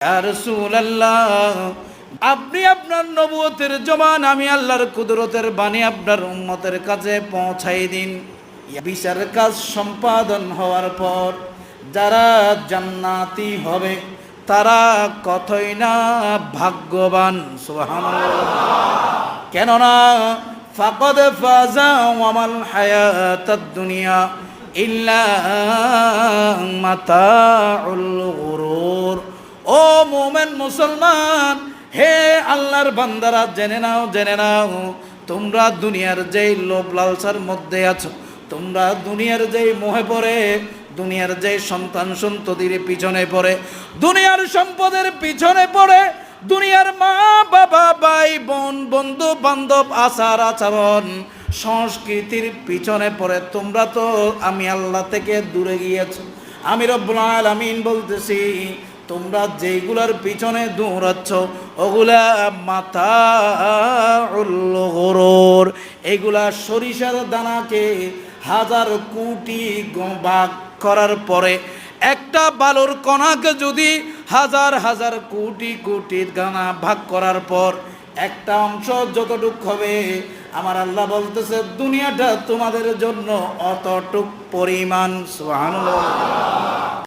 ইয়া রাসূলুল্লাহ, আপনি আপনার নবুয়তের জবান আমি আল্লাহর কুদরতের বাণী আপনার উম্মতের কাছে পৌঁছাই দিন। বিচার কাজ সম্পাদন হওয়ার পর যারা জান্নাতি হবে তারা কতই না ভাগ্যবান। সুবহানাল্লাহ। কেননা ফাকাদ ফাজা ওয়ামাল হায়াতাদ দুনিয়া ইল্লা মাতাউল গুরুর। ও মোমেন মুসলমান, হে আল্লাহর বান্দারা, জেনে নাও জেনে নাও, তোমরা দুনিয়ার যেই লোভ লালসার মধ্যে আছো, তোমরা দুনিয়ার যেই মোহে পড়ে, দুনিয়ার যেই সন্তান সন্ততির পিছনে পড়ে, দুনিয়ার সম্পদের পিছনে পড়ে, দুনিয়ার মা বাবা ভাই বোন বন্ধু বান্ধব আচার আচরণ সংস্কৃতির পিছনে পড়ে তোমরা তো আমি আল্লাহ থেকে দূরে গিয়েছো। আমি রব্বুল আলামিন বলতেছি, তোমরা যেগুলার পিছনে দৌড়াচ্ছ ওগুলা মাতাউল গুরুর। এগুলা সরিষার দানাকে হাজার কোটি ভাগ করার পরে একটা বালুর কণাকে যদি হাজার হাজার কোটি কোটি দানা ভাগ করার পর একটা অংশ যতটুক হবে, আমার আল্লাহ বলতেছে দুনিয়াটা তোমাদের জন্য অতটুক পরিমাণ। সুবহানাল্লাহ।